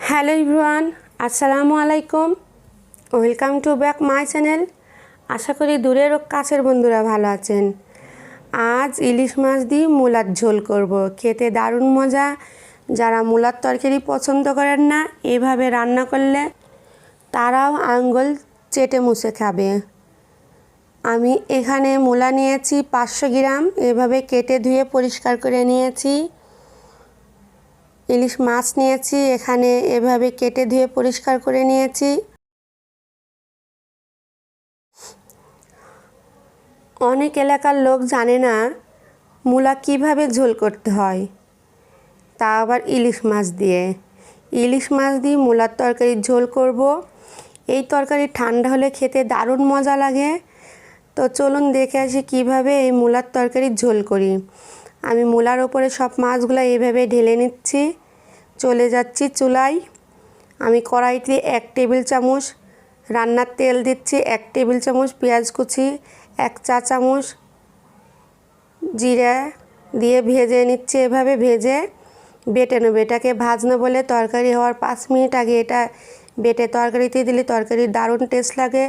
Hello everyone, আসসালামু আলাইকুম। Welcome to back my channel. আশা করি দূরের ও কাছের বন্ধুরা ভালো আছেন। আজ ইলিশ মাছ দিয়ে মূলার ঝোল করব। খেতে দারুণ মজা। যারা মূলার তরকারি পছন্দ করেন না, এভাবে রান্না করলে তারাও আঙ্গুল চেটে মুছে খাবে। আমি এখানে মূলা নিয়েছি 500 গ্রাম। এভাবে কেটে ধুয়ে পরিষ্কার করে নিয়েছি। ইলিশ মাছ নিয়েছি, এখানে এভাবে কেটে ধুয়ে পরিষ্কার করে নিয়েছি। অনেক এলাকার লোক জানে না মূলা কিভাবে ঝোল করতে হয়, তা আবার ইলিশ মাছ দিয়ে। ইলিশ মাছ দিয়ে মূলার তরকারির ঝোল করব। এই তরকারি ঠান্ডা হলে খেতে দারুণ মজা লাগে। তো চলুন দেখে আসি কিভাবে এই মূলার তরকারির ঝোল করি। আমি মূলার ওপরে সব মাছগুলো এইভাবে ঢেলে নিচ্ছি। চলে যাচ্ছি চুলায়। আমি কড়াইতে 1 টেবিল চামচ রান্নার তেল দিচ্ছি, 1 টেবিল চামচ পেঁয়াজ কুচি, 1 চা চামচ জিরা দিয়ে ভেজে নিচ্ছি। এভাবে ভেজে বেটে নেব। এটাকে ভাজনো বলে তরকারি হওয়ার 5 মিনিট আগে এটা বেটে তরকারিতে দিলে তরকারির দারুণ টেস্ট লাগে।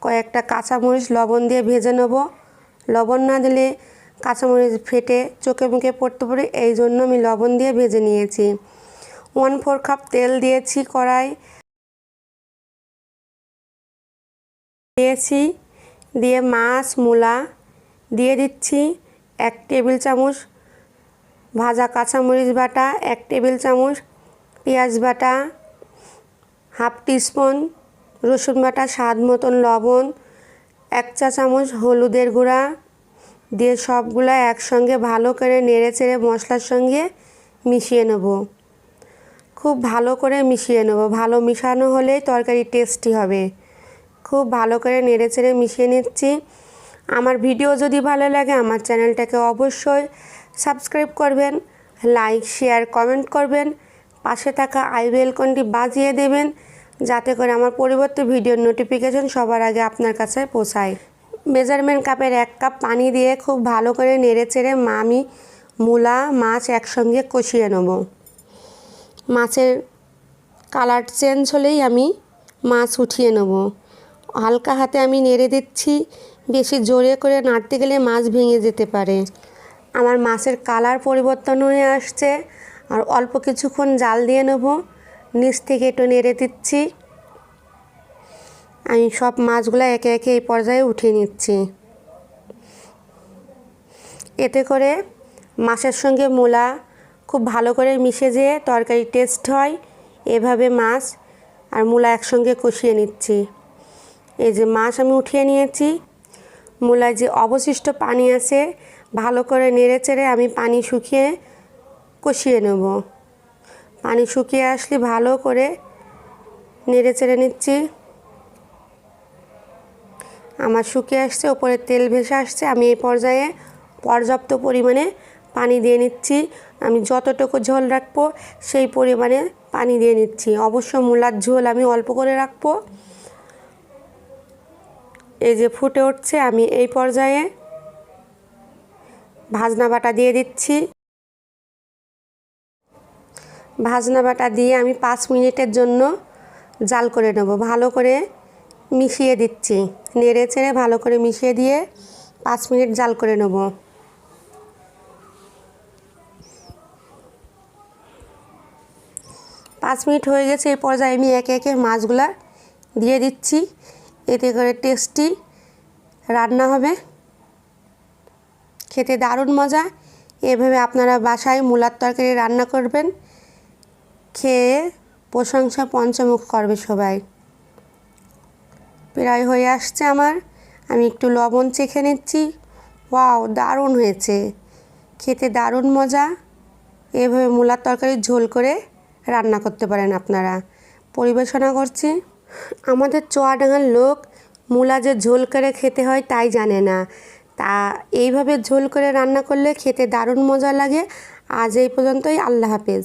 কয়েকটা কাঁচামরিচ লবণ দিয়ে ভেজে নেব। লবণ না দিলে কাঁচামরিচ ফেটে চোখে মুখে পড়তে পারে, এই জন্য আমি লবণ দিয়ে ভেজে নিয়েছি। 1/4 কাপ তেল দিয়েছি কড়াই দিয়েছি। দিয়ে মাছ মূলা দিয়ে দিচ্ছি। 1 টেবিল চামচ ভাজা কাঁচামরিচ বাটা, 1 টেবিল চামচ পেঁয়াজ বাটা, 1/2 টিস্পুন রসুন বাটা, স্বাদ মতন লবণ, 1 চা চামচ হলুদের গুঁড়া দিয়ে সবগুলো একসঙ্গে ভালো করে নেড়েচেড়ে মশলার সঙ্গে মিশিয়ে নেব। খুব ভালো করে মিশিয়ে নেব। ভালো মিশানো হলেই তরকারি টেস্টি হবে। খুব ভালো করে নেড়েচেড়ে মিশিয়ে নিচ্ছি। আমার ভিডিও যদি ভালো লাগে আমার চ্যানেলটাকে অবশ্যই সাবস্ক্রাইব করবেন, লাইক শেয়ার কমেন্ট করবেন, পাশে থাকা আই বেল আইকনটি বাজিয়ে দেবেন যাতে করে আমার পরবর্তী ভিডিওর নোটিফিকেশন সবার আগে আপনার কাছে পৌঁছায়। মেজারমেন্ট কাপের 1 কাপ পানি দিয়ে খুব ভালো করে নেড়েচেড়ে আমি মূলা মাছ একসঙ্গে কষিয়ে নেব। মাছের কালার চেঞ্জ হলেই আমি মাছ উঠিয়ে নেব। হালকা হাতে আমি নেড়ে দিচ্ছি। বেশি জোরে করে নাড়তে গেলে মাছ ভেঙে যেতে পারে। আমার মাছের কালার পরিবর্তন হয়ে আসছে। আর অল্প কিছুক্ষণ জাল দিয়ে নেব। নিচ থেকে একটু নেড়ে দিচ্ছি। আমি সব মাছগুলো একে একে এই পর্যায়ে উঠিয়ে নিচ্ছি। এতে করে মাছের সঙ্গে মূলা খুব ভালো করে মিশে যেয়ে তরকারি টেস্ট হয়। এভাবে মাছ আর মূলা একসঙ্গে কষিয়ে নিচ্ছি। এই যে মাছ আমি উঠিয়ে নিয়েছি। মূলায় যে অবশিষ্ট পানি আছে ভালো করে নেড়েচেড়ে আমি পানি শুকিয়ে কষিয়ে নেব। পানি শুকিয়ে আসলে ভালো করে নেড়েচেড়ে নিচ্ছি। আমার শুকিয়ে আসছে, ওপরে তেল ভেসে আসছে। আমি এই পর্যায়ে পর্যাপ্ত পরিমাণে পানি দিয়ে নিচ্ছি। আমি যতটুকু ঝোল রাখবো সেই পরিমাণে পানি দিয়ে নিচ্ছি। অবশ্য মূলার ঝোল আমি অল্প করে রাখবো। এই যে ফুটে উঠছে, আমি এই পর্যায়ে ভাজনা বাটা দিয়ে দিচ্ছি। ভাজনা বাটা দিয়ে আমি 5 মিনিটের জন্য জাল করে নেব। ভালো করে মিশিয়ে দিচ্ছি। নেড়ে চেড়ে ভালো করে মিশিয়ে দিয়ে 5 মিনিট জাল করে নেব। 5 মিনিট হয়ে গেছে। এই পর্যায়ে আমি একে একে মাছগুলা দিয়ে দিচ্ছি। এতে করে টেস্টি রান্না হবে, খেতে দারুণ মজা। এভাবে আপনারা বাসায় মূলার তরকারি রান্না করবেন, খেয়ে প্রশংসা পঞ্চমুখ করবে সবাই। প্রায় হয়ে আসছে আমার। আমি একটু লবণ চেখে নিচ্ছি। ওয়াও, দারুণ হয়েছে, খেতে দারুণ মজা। এভাবে মূলার তরকারি ঝোল করে রান্না করতে পারেন আপনারা। পরিবেশনা করছি। আমাদের চুয়াডাঙ্গার লোক মূলা যে ঝোল করে খেতে হয় তাই জানে না। তা এইভাবে ঝোল করে রান্না করলে খেতে দারুণ মজা লাগে। আজ এই পর্যন্তই। আল্লাহ হাফেজ।